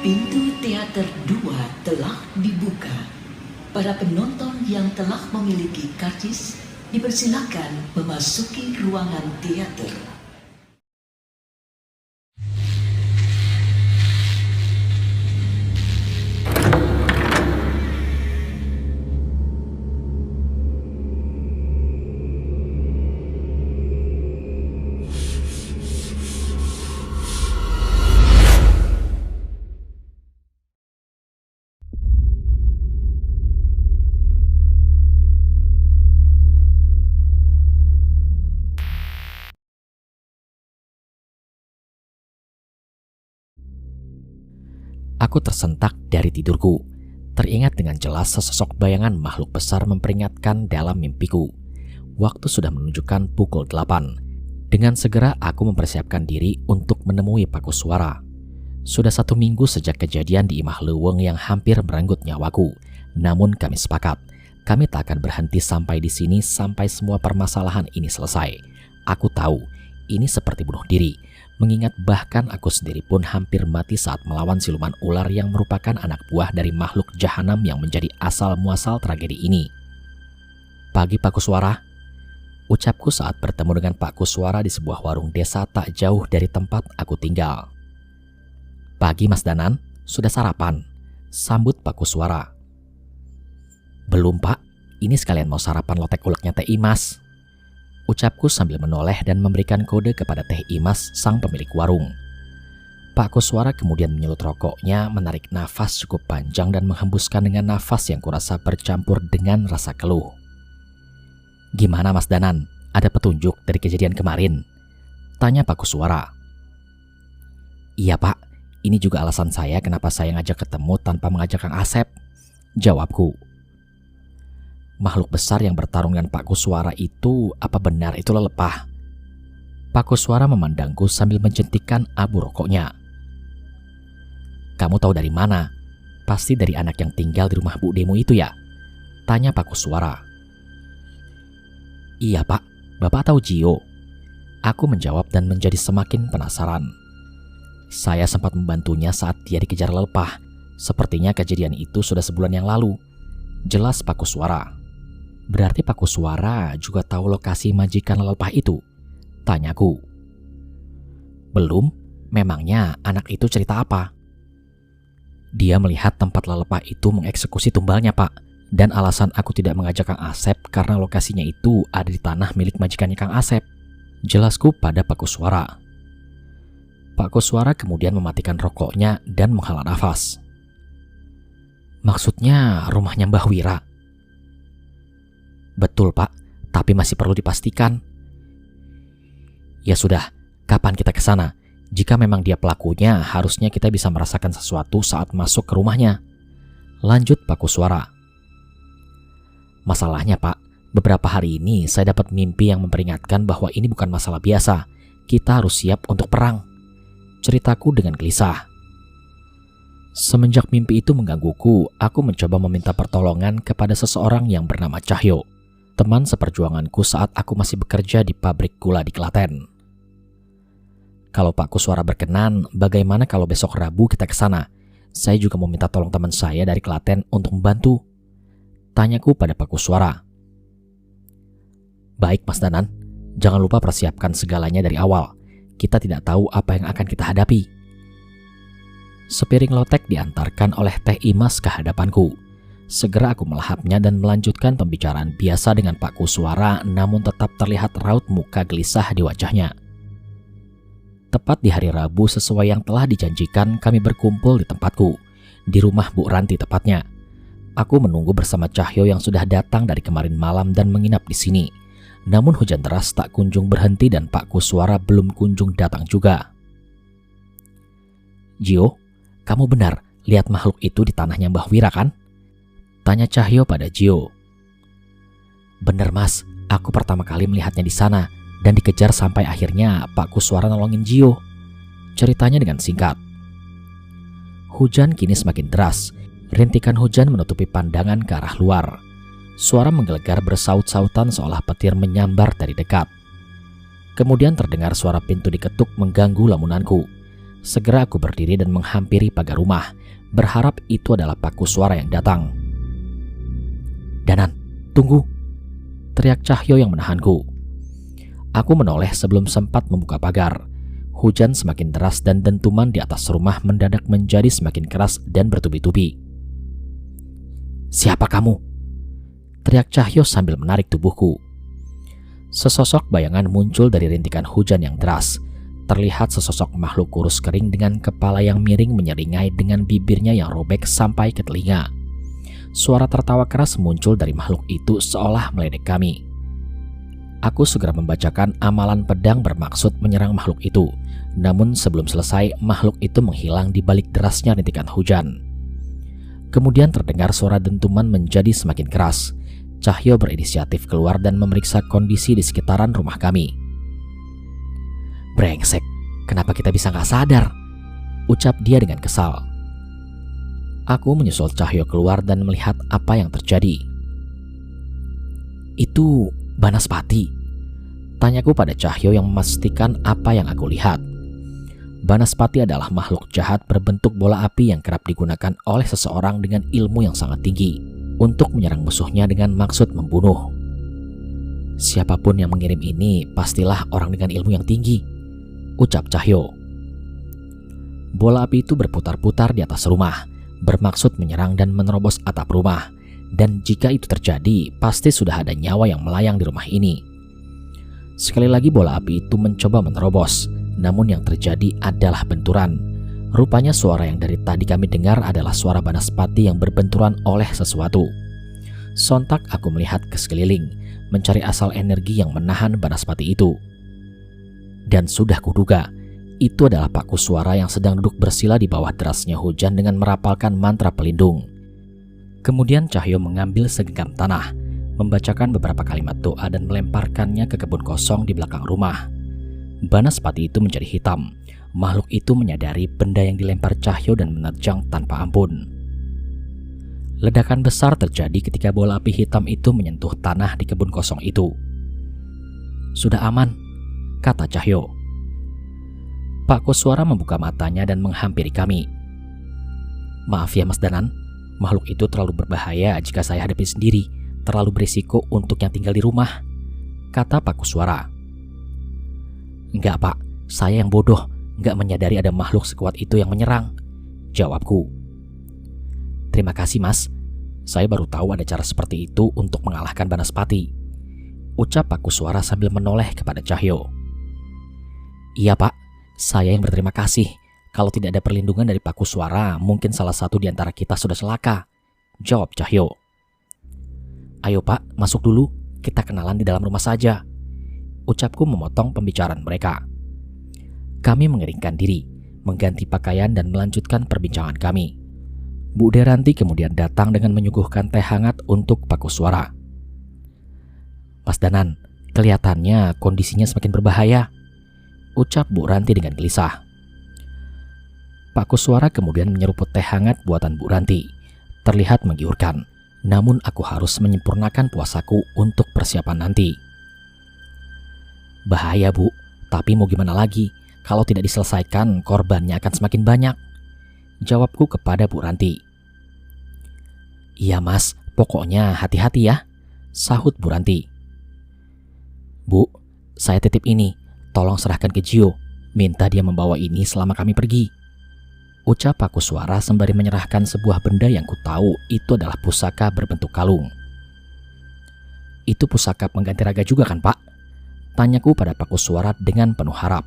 Pintu teater 2 telah dibuka. Para penonton yang telah memiliki karcis dipersilakan memasuki ruangan teater. Aku tersentak dari tidurku, teringat dengan jelas sesosok bayangan makhluk besar memperingatkan dalam mimpiku. Waktu sudah menunjukkan pukul 8. Dengan segera aku mempersiapkan diri untuk menemui Paku Suara. Sudah 1 minggu sejak kejadian di Imah Leuweung yang hampir merenggut nyawaku. Namun kami sepakat, kami tak akan berhenti sampai di sini sampai semua permasalahan ini selesai. Aku tahu, ini seperti bunuh diri. Mengingat bahkan aku sendiri pun hampir mati saat melawan siluman ular yang merupakan anak buah dari makhluk jahanam yang menjadi asal muasal tragedi ini. Pagi Paku Suara, ucapku saat bertemu dengan Paku Suara di sebuah warung desa tak jauh dari tempat aku tinggal. Pagi Mas Danan, sudah sarapan? Sambut Paku Suara. Belum Pak, ini sekalian mau sarapan lotek uleknya Teh Imas. Ucapku sambil menoleh dan memberikan kode kepada Teh Imas, sang pemilik warung. Pak Kuswara kemudian menyulut rokoknya, menarik nafas cukup panjang dan menghembuskan dengan nafas yang kurasa bercampur dengan rasa keluh. Gimana Mas Danan? Ada petunjuk dari kejadian kemarin? Tanya Pak Kuswara. Iya Pak, ini juga alasan saya kenapa saya ngajak ketemu tanpa mengajak Kang Asep. Jawabku. Makhluk besar yang bertarung dengan Pak Kuswara itu, apa benar itu lelepah? Pak Kuswara memandangku sambil mencentikkan abu rokoknya. Kamu tahu dari mana? Pasti dari anak yang tinggal di rumah Bu Demo itu ya? Tanya Pak Kuswara. Iya Pak, Bapak tahu Gio? Aku menjawab dan menjadi semakin penasaran. Saya sempat membantunya saat dia dikejar lelepah. Sepertinya kejadian itu sudah sebulan yang lalu. Jelas Pak Kuswara. Berarti Pak Kuswara juga tahu lokasi majikan lelepah itu? Tanyaku. Belum, memangnya anak itu cerita apa? Dia melihat tempat lelepah itu mengeksekusi tumbalnya Pak. Dan alasan aku tidak mengajak Kang Asep karena lokasinya itu ada di tanah milik majikannya Kang Asep. Jelasku pada Pak Kuswara. Pak Kuswara kemudian mematikan rokoknya dan menghela nafas. Maksudnya rumahnya Mbah Wira? Betul Pak, tapi masih perlu dipastikan. Ya sudah, kapan kita ke sana? Jika memang dia pelakunya, harusnya kita bisa merasakan sesuatu saat masuk ke rumahnya. Lanjut Pak Kuswara. Masalahnya Pak, beberapa hari ini saya dapat mimpi yang memperingatkan bahwa ini bukan masalah biasa. Kita harus siap untuk perang. Ceritaku dengan gelisah. Semenjak mimpi itu menggangguku, aku mencoba meminta pertolongan kepada seseorang yang bernama Cahyo, teman seperjuanganku saat aku masih bekerja di pabrik gula di Klaten. Kalau Pak Kuswara berkenan, bagaimana kalau besok Rabu kita ke sana? Saya juga mau minta tolong teman saya dari Klaten untuk membantu. Tanyaku pada Pak Kuswara. Baik Mas Danan, jangan lupa persiapkan segalanya dari awal. Kita tidak tahu apa yang akan kita hadapi. Sepiring lotek diantarkan oleh Teh Imas ke hadapanku. Segera aku melahapnya dan melanjutkan pembicaraan biasa dengan Pak Kuswara, namun tetap terlihat raut muka gelisah di wajahnya. Tepat di hari Rabu sesuai yang telah dijanjikan, kami berkumpul di tempatku, di rumah Bu Ranti tepatnya. Aku menunggu bersama Cahyo yang sudah datang dari kemarin malam dan menginap di sini. Namun hujan deras tak kunjung berhenti dan Pak Kuswara belum kunjung datang juga. Gio, kamu benar lihat makhluk itu di tanahnya Mbah Wira kan? Tanya Cahyo pada Gio. Bener Mas, aku pertama kali melihatnya di sana dan dikejar sampai akhirnya Pak Kuswara nolongin Gio. Ceritanya dengan singkat. Hujan kini semakin deras. Rintikan hujan menutupi pandangan ke arah luar. Suara menggelegar bersaut-sautan seolah petir menyambar dari dekat. Kemudian terdengar suara pintu diketuk mengganggu lamunanku. Segera aku berdiri dan menghampiri pagar rumah, berharap itu adalah Pak Kuswara yang datang. "Danan, tunggu!" teriak Cahyo yang menahanku. Aku menoleh sebelum sempat membuka pagar. Hujan semakin deras dan dentuman di atas rumah mendadak menjadi semakin keras dan bertubi-tubi. "Siapa kamu?" teriak Cahyo sambil menarik tubuhku. Sesosok bayangan muncul dari rintikan hujan yang deras. Terlihat sesosok makhluk kurus kering dengan kepala yang miring menyeringai dengan bibirnya yang robek sampai ke telinga. Suara tertawa keras muncul dari makhluk itu seolah meledek kami. Aku segera membacakan amalan pedang bermaksud menyerang makhluk itu. Namun sebelum selesai, makhluk itu menghilang di balik derasnya rintikan hujan. Kemudian terdengar suara dentuman menjadi semakin keras. Cahyo berinisiatif keluar dan memeriksa kondisi di sekitaran rumah kami. "Brengsek, kenapa kita bisa nggak sadar?" ucap dia dengan kesal. Aku menyusul Cahyo keluar dan melihat apa yang terjadi. "Itu Banaspati?" tanyaku pada Cahyo yang memastikan apa yang aku lihat. Banaspati adalah makhluk jahat berbentuk bola api yang kerap digunakan oleh seseorang dengan ilmu yang sangat tinggi untuk menyerang musuhnya dengan maksud membunuh. "Siapapun yang mengirim ini pastilah orang dengan ilmu yang tinggi," ucap Cahyo. Bola api itu berputar-putar di atas rumah, bermaksud menyerang dan menerobos atap rumah. Dan jika itu terjadi, pasti sudah ada nyawa yang melayang di rumah ini. Sekali lagi bola api itu mencoba menerobos, namun yang terjadi adalah benturan. Rupanya suara yang dari tadi kami dengar adalah suara Banaspati yang berbenturan oleh sesuatu. Sontak aku melihat ke sekeliling, mencari asal energi yang menahan Banaspati itu. Dan sudah kuduga, itu adalah Pak Kuswara yang sedang duduk bersila di bawah derasnya hujan dengan merapalkan mantra pelindung. Kemudian Cahyo mengambil segenggam tanah, membacakan beberapa kalimat doa dan melemparkannya ke kebun kosong di belakang rumah. Banaspati itu menjadi hitam. Makhluk itu menyadari benda yang dilempar Cahyo dan menerjang tanpa ampun. Ledakan besar terjadi ketika bola api hitam itu menyentuh tanah di kebun kosong itu. "Sudah aman," kata Cahyo. Pak Kuswara membuka matanya dan menghampiri kami. "Maaf ya Mas Danan, makhluk itu terlalu berbahaya jika saya hadapi sendiri, terlalu berisiko untuk yang tinggal di rumah," kata Pak Kuswara. "Enggak Pak, saya yang bodoh, enggak menyadari ada makhluk sekuat itu yang menyerang," jawabku. "Terima kasih Mas, saya baru tahu ada cara seperti itu untuk mengalahkan Banaspati," ucap Pak Kuswara sambil menoleh kepada Cahyo. "Iya Pak, saya yang berterima kasih. Kalau tidak ada perlindungan dari Pak Kuswara, mungkin salah satu di antara kita sudah celaka," jawab Cahyo. "Ayo Pak, masuk dulu, kita kenalan di dalam rumah saja," ucapku memotong pembicaraan mereka. Kami mengeringkan diri, mengganti pakaian dan melanjutkan perbincangan kami. Bu Deranti kemudian datang dengan menyuguhkan teh hangat untuk Pak Kuswara. "Mas Danan, kelihatannya kondisinya semakin berbahaya," ucap Bu Ranti dengan gelisah. Pak Kuswara kemudian menyeruput teh hangat buatan Bu Ranti. Terlihat menggiurkan, namun aku harus menyempurnakan puasaku untuk persiapan nanti. "Bahaya Bu, tapi mau gimana lagi? Kalau tidak diselesaikan, korbannya akan semakin banyak," jawabku kepada Bu Ranti. "Iya Mas, pokoknya hati-hati ya," sahut Bu Ranti. "Bu, saya titip ini, tolong serahkan ke Gio, minta dia membawa ini selama kami pergi," ucap Pak Kuswara sembari menyerahkan sebuah benda yang ku tahu itu adalah pusaka berbentuk kalung. "Itu pusaka pengganti raga juga kan Pak?" tanyaku pada Pak Kuswara dengan penuh harap.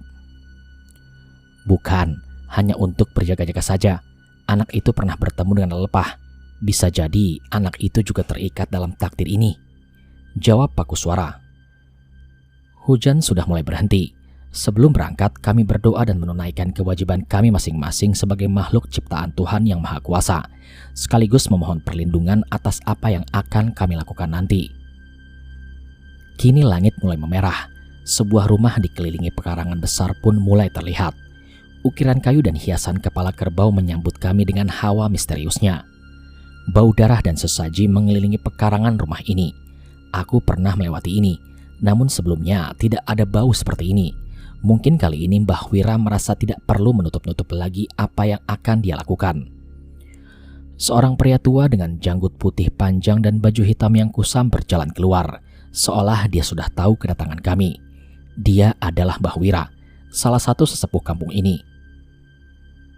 "Bukan, hanya untuk berjaga-jaga saja. Anak itu pernah bertemu dengan lelepah. Bisa jadi anak itu juga terikat dalam takdir ini," jawab Pak Kuswara. Hujan sudah mulai berhenti. Sebelum berangkat, kami berdoa dan menunaikan kewajiban kami masing-masing sebagai makhluk ciptaan Tuhan Yang Maha Kuasa, sekaligus memohon perlindungan atas apa yang akan kami lakukan nanti. Kini langit mulai memerah. Sebuah rumah dikelilingi pekarangan besar pun mulai terlihat. Ukiran kayu dan hiasan kepala kerbau menyambut kami dengan hawa misteriusnya. Bau darah dan sesaji mengelilingi pekarangan rumah ini. Aku pernah melewati ini, namun sebelumnya tidak ada bau seperti ini. Mungkin kali ini Mbah Wira merasa tidak perlu menutup-nutup lagi apa yang akan dia lakukan. Seorang pria tua dengan janggut putih panjang dan baju hitam yang kusam berjalan keluar, seolah dia sudah tahu kedatangan kami. Dia adalah Mbah Wira, salah satu sesepuh kampung ini.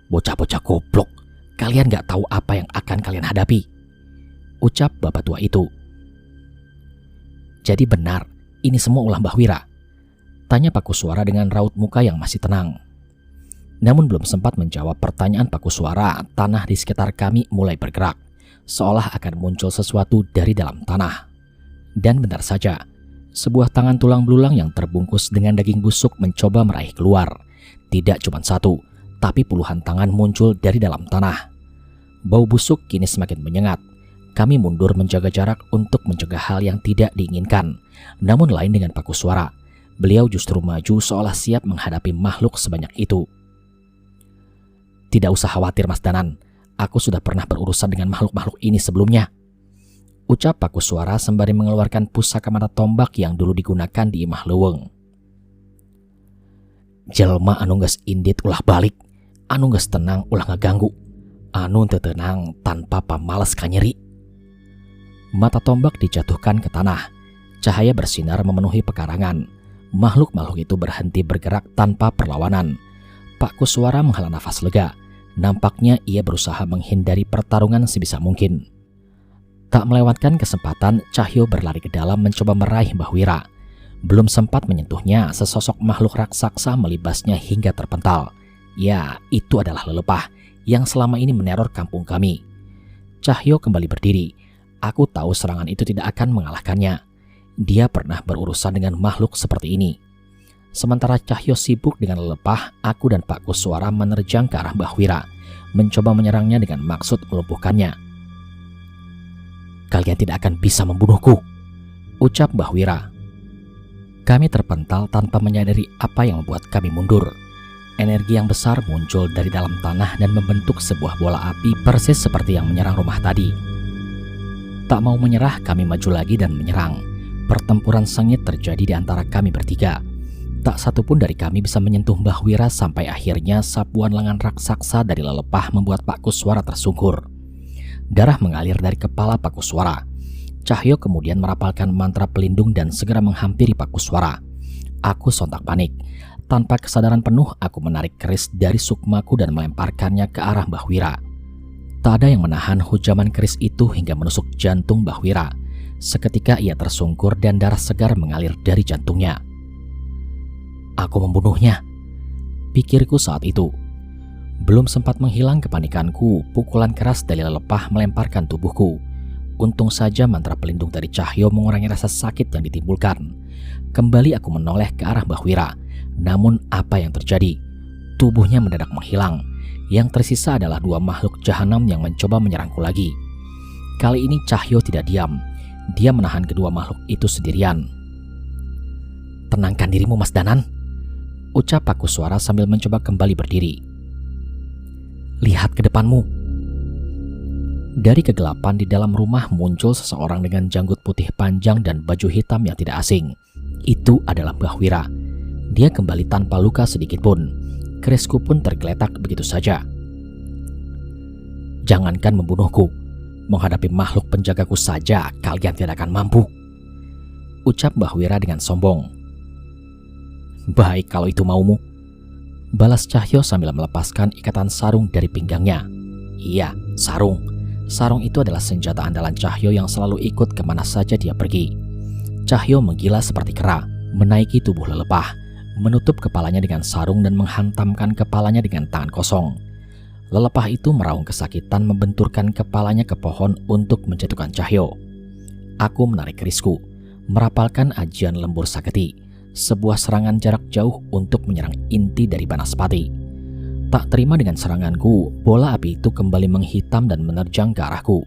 "Bocah-bocah goblok, kalian gak tahu apa yang akan kalian hadapi," ucap bapak tua itu. "Jadi benar, ini semua ulah Mbah Wira?" tanya Pak Kuswara dengan raut muka yang masih tenang. Namun belum sempat menjawab pertanyaan Pak Kuswara, tanah di sekitar kami mulai bergerak, seolah akan muncul sesuatu dari dalam tanah. Dan benar saja, sebuah tangan tulang belulang yang terbungkus dengan daging busuk mencoba meraih keluar. Tidak cuma satu, tapi puluhan tangan muncul dari dalam tanah. Bau busuk kini semakin menyengat. Kami mundur menjaga jarak untuk mencegah hal yang tidak diinginkan. Namun lain dengan Pak Kuswara, beliau justru maju seolah siap menghadapi makhluk sebanyak itu. "Tidak usah khawatir Mas Danan, aku sudah pernah berurusan dengan makhluk-makhluk ini sebelumnya," ucap Pak Kuswara sembari mengeluarkan pusaka mata tombak yang dulu digunakan di Imah Leuweung. "Jelma anu geus indit ulah balik, anu geus tenang ulah ngaganggu, anu teu tenang tanpa pamales kanyeri." Mata tombak dijatuhkan ke tanah. Cahaya bersinar memenuhi pekarangan. Makhluk-makhluk itu berhenti bergerak tanpa perlawanan. Pak Kuswara menghela nafas lega. Nampaknya ia berusaha menghindari pertarungan sebisa mungkin. Tak melewatkan kesempatan, Cahyo berlari ke dalam mencoba meraih Mbah Wira. Belum sempat menyentuhnya, sesosok makhluk raksasa melibasnya hingga terpental. Ya, itu adalah lelepah yang selama ini meneror kampung kami. Cahyo kembali berdiri. Aku tahu serangan itu tidak akan mengalahkannya. Dia pernah berurusan dengan makhluk seperti ini. Sementara Cahyo sibuk dengan lelepah, aku dan Pak Kuswara menerjang ke arah Mbah Wira, mencoba menyerangnya dengan maksud melumpuhkannya. "Kalian tidak akan bisa membunuhku," ucap Mbah Wira. Kami terpental tanpa menyadari apa yang membuat kami mundur. Energi yang besar muncul dari dalam tanah dan membentuk sebuah bola api persis seperti yang menyerang rumah tadi. Tak mau menyerah, kami maju lagi dan menyerang. Pertempuran sengit terjadi di antara kami bertiga. Tak satu pun dari kami bisa menyentuh Mbah Wira sampai akhirnya sapuan lengan raksasa dari lelepah membuat Pak Kuswara tersungkur. Darah mengalir dari kepala Pak Kuswara. Cahyo kemudian merapalkan mantra pelindung dan segera menghampiri Pak Kuswara. Aku sontak panik. Tanpa kesadaran penuh, aku menarik keris dari sukmaku dan melemparkannya ke arah Mbah Wira. Tak ada yang menahan hujaman keris itu hingga menusuk jantung Mbah Wira. Seketika ia tersungkur dan darah segar mengalir dari jantungnya. Aku membunuhnya, pikirku saat itu. Belum sempat menghilang kepanikanku, pukulan keras dari lelepah melemparkan tubuhku. Untung saja mantra pelindung dari Cahyo mengurangi rasa sakit yang ditimbulkan. Kembali aku menoleh ke arah Mbah Wira. Namun apa yang terjadi? Tubuhnya mendadak menghilang. Yang tersisa adalah dua makhluk jahanam yang mencoba menyerangku lagi. Kali ini Cahyo tidak diam. Dia menahan kedua makhluk itu sendirian. "Tenangkan dirimu Mas Danan," ucap Pak Kuswara sambil mencoba kembali berdiri. "Lihat ke depanmu." Dari kegelapan di dalam rumah muncul seseorang dengan janggut putih panjang dan baju hitam yang tidak asing. Itu adalah Mbah Wira. Dia kembali tanpa luka sedikit pun. Kerisku pun tergeletak begitu saja. "Jangankan membunuhku, menghadapi makhluk penjagaku saja kalian tidak akan mampu," ucap Mbah Wira dengan sombong. "Baik kalau itu maumu," balas Cahyo sambil melepaskan ikatan sarung dari pinggangnya. Iya, sarung. Sarung itu adalah senjata andalan Cahyo yang selalu ikut kemana saja dia pergi. Cahyo menggila seperti kera, menaiki tubuh lelepah, menutup kepalanya dengan sarung dan menghantamkan kepalanya dengan tangan kosong. Lelepah itu meraung kesakitan membenturkan kepalanya ke pohon untuk menjatuhkan Cahyo. Aku menarik kerisku, merapalkan ajian lembur saketi, sebuah serangan jarak jauh untuk menyerang inti dari Banaspati. Tak terima dengan seranganku, bola api itu kembali menghitam dan menerjang ke arahku.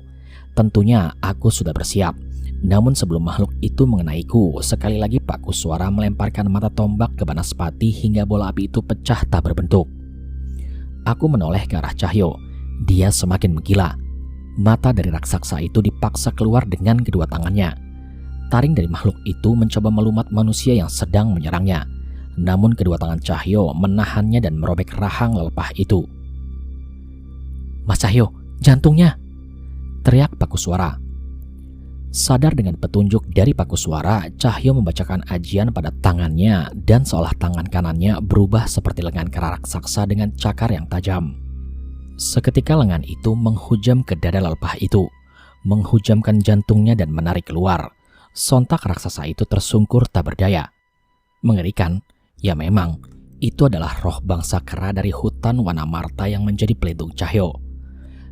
Tentunya aku sudah bersiap. Namun sebelum makhluk itu mengenaiku, sekali lagi Pak Kuswara melemparkan mata tombak ke Banaspati hingga bola api itu pecah tak berbentuk. Aku menoleh ke arah Cahyo. Dia semakin menggila. Mata dari raksasa itu dipaksa keluar dengan kedua tangannya. Taring dari makhluk itu mencoba melumat manusia yang sedang menyerangnya. namun kedua tangan Cahyo menahannya dan merobek rahang lelepah itu. "Mas Cahyo, jantungnya!" teriak Pakusuara. Sadar dengan petunjuk dari Pakusuara, Cahyo membacakan ajian pada tangannya dan seolah tangan kanannya berubah seperti lengan kera raksasa dengan cakar yang tajam. Seketika lengan itu menghujam ke dada lelepah itu, menghujamkan jantungnya dan menarik keluar. Sontak raksasa itu tersungkur tak berdaya. Mengerikan, ya memang, itu adalah roh bangsa kera dari hutan Wanamarta yang menjadi pelindung Cahyo.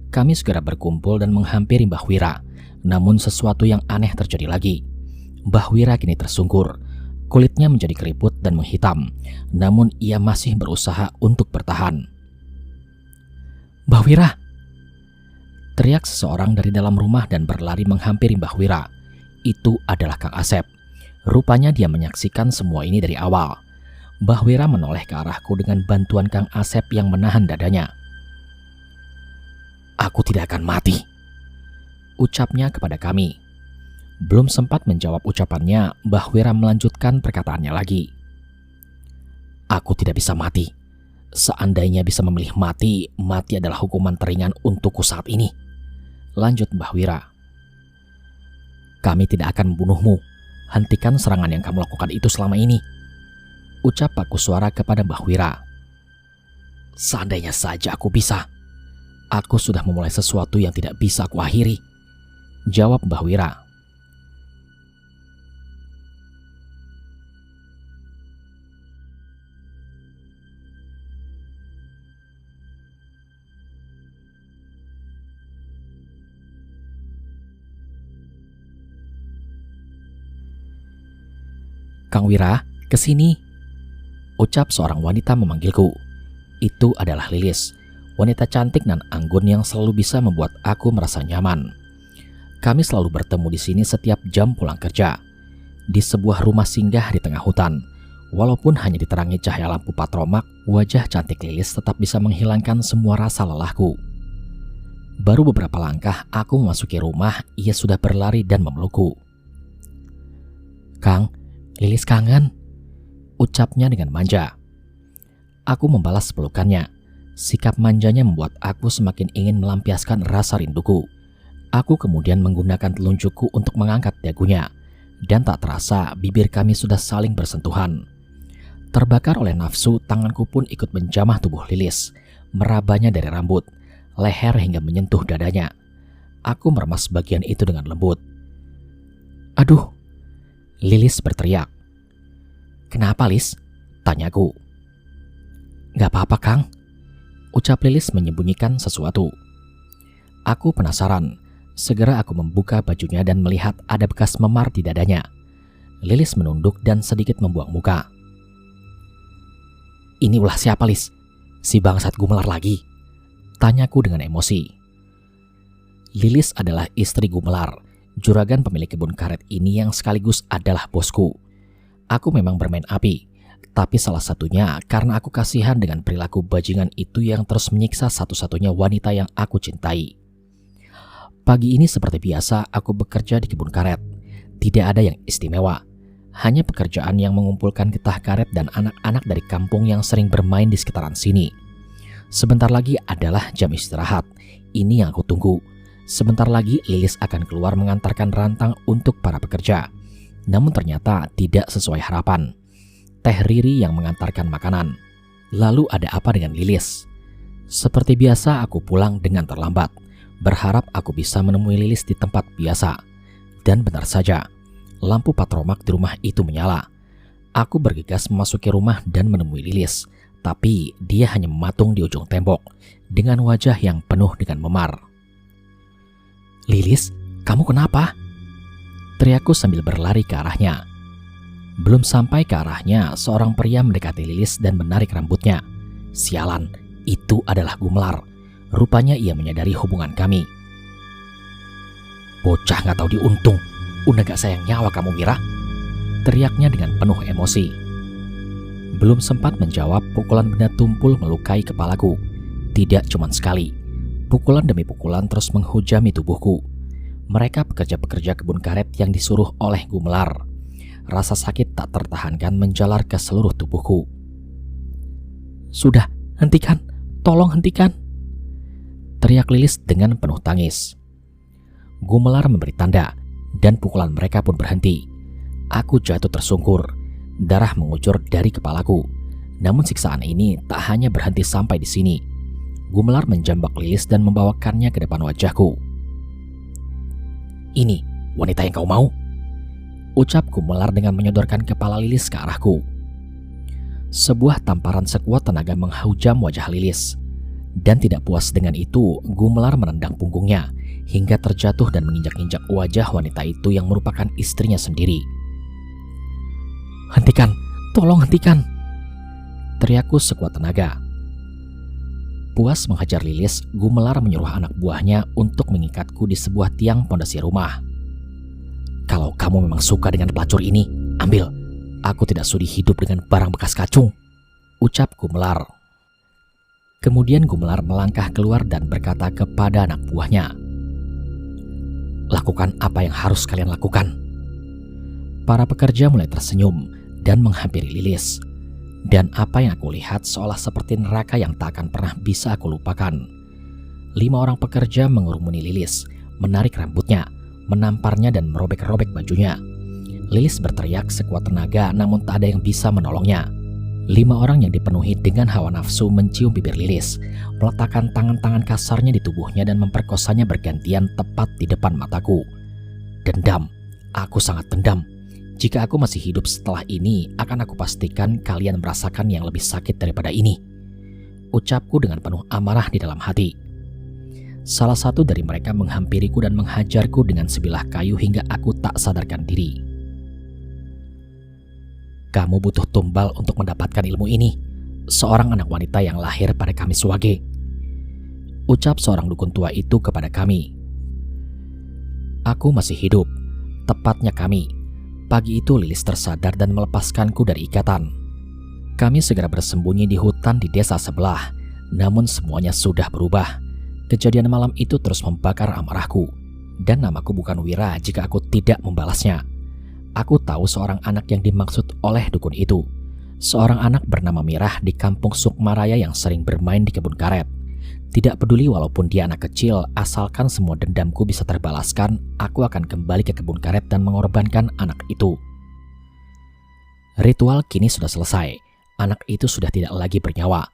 Kami segera berkumpul dan menghampiri Mbah Wira. Namun sesuatu yang aneh terjadi lagi. Mbah Wira kini tersungkur. Kulitnya menjadi keriput dan menghitam. Namun ia masih berusaha untuk bertahan. "Mbah Wira!" teriak seseorang dari dalam rumah dan berlari menghampiri Mbah Wira. Itu adalah Kang Asep. Rupanya dia menyaksikan semua ini dari awal. Mbah Wira menoleh ke arahku dengan bantuan Kang Asep yang menahan dadanya. "Aku tidak akan mati," ucapnya kepada kami. Belum sempat menjawab ucapannya, Mbah Wira melanjutkan perkataannya lagi. "Aku tidak bisa mati. Seandainya bisa memilih mati, mati adalah hukuman teringan untukku saat ini," lanjut Mbah Wira. "Kami tidak akan membunuhmu. Hentikan serangan yang kamu lakukan itu selama ini," ucap Pakusuara kepada Mbah Wira. "Seandainya saja aku bisa. Aku sudah memulai sesuatu yang tidak bisa aku akhiri," jawab Mbah Wira. "Kang Wira, kesini," ucap seorang wanita memanggilku. Itu adalah Lilis, wanita cantik dan anggun yang selalu bisa membuat aku merasa nyaman. Kami selalu bertemu di sini setiap jam pulang kerja, di sebuah rumah singgah di tengah hutan. Walaupun hanya diterangi cahaya lampu patromak, wajah cantik Lilis tetap bisa menghilangkan semua rasa lelahku. Baru beberapa langkah aku memasuki rumah, ia sudah berlari dan memelukku. "Kang, Lilis kangen," ucapnya dengan manja. Aku membalas pelukannya. Sikap manjanya membuat aku semakin ingin melampiaskan rasa rinduku. Aku kemudian menggunakan telunjukku untuk mengangkat dagunya, dan tak terasa bibir kami sudah saling bersentuhan. Terbakar oleh nafsu, tanganku pun ikut menjamah tubuh Lilis, merabanya dari rambut, leher hingga menyentuh dadanya. Aku meremas bagian itu dengan lembut. "Aduh!" Lilis berteriak. "Kenapa, Lis?" tanyaku. "Gak apa-apa, Kang," ucap Lilis menyembunyikan sesuatu. Aku penasaran. Segera aku membuka bajunya dan melihat ada bekas memar di dadanya. Lilis menunduk dan sedikit membuang muka. "Ini ulah siapa, Lis? Si bangsat Gumelar lagi?" tanyaku dengan emosi. Lilis adalah istri Gumelar, juragan pemilik kebun karet ini yang sekaligus adalah bosku. Aku memang bermain api, tapi salah satunya karena aku kasihan dengan perilaku bajingan itu yang terus menyiksa satu-satunya wanita yang aku cintai. Pagi ini seperti biasa aku bekerja di kebun karet. Tidak ada yang istimewa, hanya pekerjaan yang mengumpulkan getah karet dan anak-anak dari kampung yang sering bermain di sekitaran sini. Sebentar lagi adalah jam istirahat. Ini yang aku tunggu. Sebentar lagi Lilis akan keluar mengantarkan rantang untuk para pekerja. Namun ternyata tidak sesuai harapan. Teh Riri yang mengantarkan makanan. Lalu ada apa dengan Lilis? Seperti biasa aku pulang dengan terlambat, berharap aku bisa menemui Lilis di tempat biasa. Dan benar saja, lampu patromak di rumah itu menyala. Aku bergegas memasuki rumah dan menemui Lilis, tapi dia hanya mematung di ujung tembok dengan wajah yang penuh dengan memar. "Lilis, kamu kenapa?" teriakku sambil berlari ke arahnya. Belum sampai ke arahnya, seorang pria mendekati Lilis dan menarik rambutnya. Sialan, itu adalah Gumelar. Rupanya ia menyadari hubungan kami. "Bocah gak tahu diuntung, udah gak sayang nyawa kamu, Mira," teriaknya dengan penuh emosi. Belum sempat menjawab, pukulan benda tumpul melukai kepalaku. Tidak cuma sekali, pukulan demi pukulan terus menghujami tubuhku. Mereka pekerja-pekerja kebun karet yang disuruh oleh Gumelar. Rasa sakit tak tertahankan menjalar ke seluruh tubuhku. "Sudah, hentikan! Tolong hentikan!" teriak Lilis dengan penuh tangis. Gumelar memberi tanda, dan pukulan mereka pun berhenti. Aku jatuh tersungkur, darah mengucur dari kepalaku. Namun siksaan ini tak hanya berhenti sampai di sini. Gumelar menjambak Lilis dan membawakannya ke depan wajahku. "Ini wanita yang kau mau?" ucap Gumelar dengan menyodorkan kepala Lilis ke arahku. Sebuah tamparan sekuat tenaga menghujam wajah Lilis. Dan tidak puas dengan itu, Gumelar menendang punggungnya hingga terjatuh dan menginjak-injak wajah wanita itu yang merupakan istrinya sendiri. "Hentikan! Tolong hentikan!" teriakku sekuat tenaga. Puas menghajar Lilis, Gumelar menyuruh anak buahnya untuk mengikatku di sebuah tiang pondasi rumah. "Kalau kamu memang suka dengan pelacur ini, ambil. Aku tidak sudi hidup dengan barang bekas kacung," ucap Gumelar. Kemudian Gumelar melangkah keluar dan berkata kepada anak buahnya, "Lakukan apa yang harus kalian lakukan." Para pekerja mulai tersenyum dan menghampiri Lilis. Dan apa yang aku lihat seolah seperti neraka yang tak akan pernah bisa aku lupakan. 5 orang pekerja mengurumuni Lilis, menarik rambutnya, menamparnya dan merobek-robek bajunya. Lilis berteriak sekuat tenaga namun tak ada yang bisa menolongnya. 5 orang yang dipenuhi dengan hawa nafsu mencium bibir Lilis, meletakkan tangan-tangan kasarnya di tubuhnya dan memperkosanya bergantian tepat di depan mataku. Dendam, aku sangat dendam. Jika aku masih hidup setelah ini, akan aku pastikan kalian merasakan yang lebih sakit daripada ini, ucapku dengan penuh amarah di dalam hati. Salah satu dari mereka menghampiriku dan menghajarku dengan sebilah kayu hingga aku tak sadarkan diri. "Kamu butuh tumbal untuk mendapatkan ilmu ini, seorang anak wanita yang lahir pada Kamis Wage," ucap seorang dukun tua itu kepada kami. Aku masih hidup, tepatnya kami. Pagi itu Lilis tersadar dan melepaskanku dari ikatan. Kami segera bersembunyi di hutan di desa sebelah, namun semuanya sudah berubah. Kejadian malam itu terus membakar amarahku, dan namaku bukan Wira jika aku tidak membalasnya. Aku tahu seorang anak yang dimaksud oleh dukun itu. Seorang anak bernama Mirah di kampung Sukmaraya yang sering bermain di kebun karet. Tidak peduli walaupun dia anak kecil, asalkan semua dendamku bisa terbalaskan, aku akan kembali ke kebun karet dan mengorbankan anak itu. Ritual kini sudah selesai. Anak itu sudah tidak lagi bernyawa.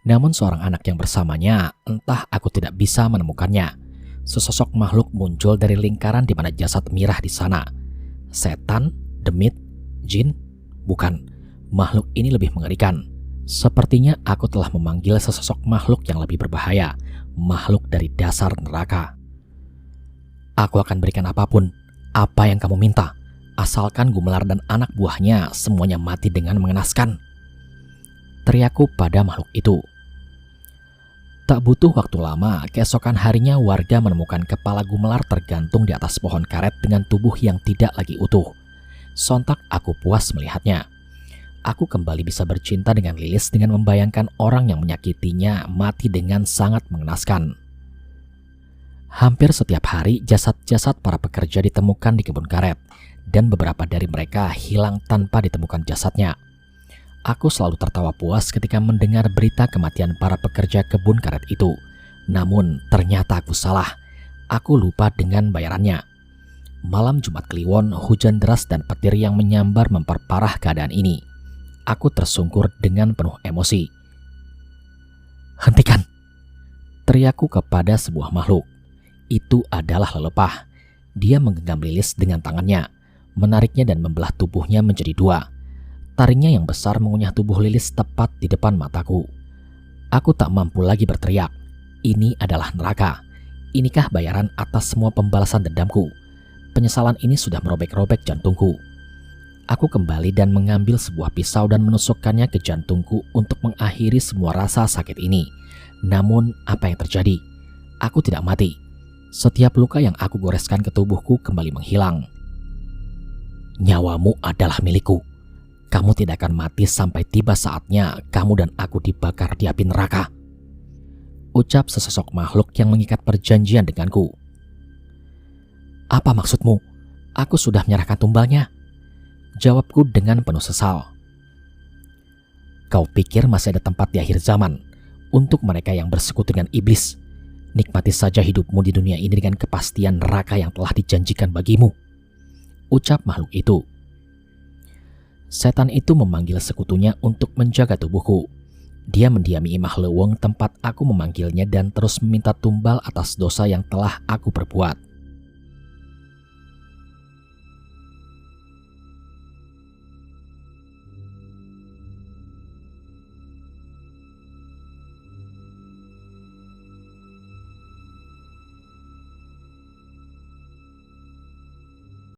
Namun seorang anak yang bersamanya, entah aku tidak bisa menemukannya. Sesosok makhluk muncul dari lingkaran di mana jasad Mirah di sana. Setan, demit, jin? Bukan. Makhluk ini lebih mengerikan. Sepertinya aku telah memanggil sesosok makhluk yang lebih berbahaya, makhluk dari dasar neraka. "Aku akan berikan apapun, apa yang kamu minta, asalkan Gumelar dan anak buahnya semuanya mati dengan mengenaskan," teriakku pada makhluk itu. Tak butuh waktu lama, keesokan harinya warga menemukan kepala Gumelar tergantung di atas pohon karet dengan tubuh yang tidak lagi utuh. Sontak aku puas melihatnya. Aku kembali bisa bercinta dengan Lilis dengan membayangkan orang yang menyakitinya mati dengan sangat mengenaskan. Hampir setiap hari jasad-jasad para pekerja ditemukan di kebun karet, dan beberapa dari mereka hilang tanpa ditemukan jasadnya. Aku selalu tertawa puas ketika mendengar berita kematian para pekerja kebun karet itu. Namun ternyata aku salah. Aku lupa dengan bayarannya. Malam Jumat Kliwon, hujan deras dan petir yang menyambar memperparah keadaan ini. Aku tersungkur dengan penuh emosi. "Hentikan!" teriakku kepada sebuah makhluk. Itu adalah lelepah. Dia menggenggam Lilis dengan tangannya, menariknya dan membelah tubuhnya menjadi 2. Taringnya yang besar mengunyah tubuh Lilis tepat di depan mataku. Aku tak mampu lagi berteriak. Ini adalah neraka. Inikah bayaran atas semua pembalasan dendamku? Penyesalan ini sudah merobek-robek jantungku. Aku kembali dan mengambil sebuah pisau dan menusukkannya ke jantungku untuk mengakhiri semua rasa sakit ini. Namun apa yang terjadi? Aku tidak mati. Setiap luka yang aku goreskan ke tubuhku kembali menghilang. "Nyawamu adalah milikku. Kamu tidak akan mati sampai tiba saatnya kamu dan aku dibakar di api neraka," ucap sesosok makhluk yang mengikat perjanjian denganku. "Apa maksudmu? Aku sudah menyerahkan tumbalnya." Jawabku dengan penuh sesal. Kau pikir masih ada tempat di akhir zaman untuk mereka yang bersekutu dengan iblis? Nikmati saja hidupmu di dunia ini dengan kepastian neraka yang telah dijanjikan bagimu, ucap makhluk itu. Setan itu memanggil sekutunya untuk menjaga tubuhku. Dia mendiami imah leweng tempat aku memanggilnya dan terus meminta tumbal atas dosa yang telah aku perbuat.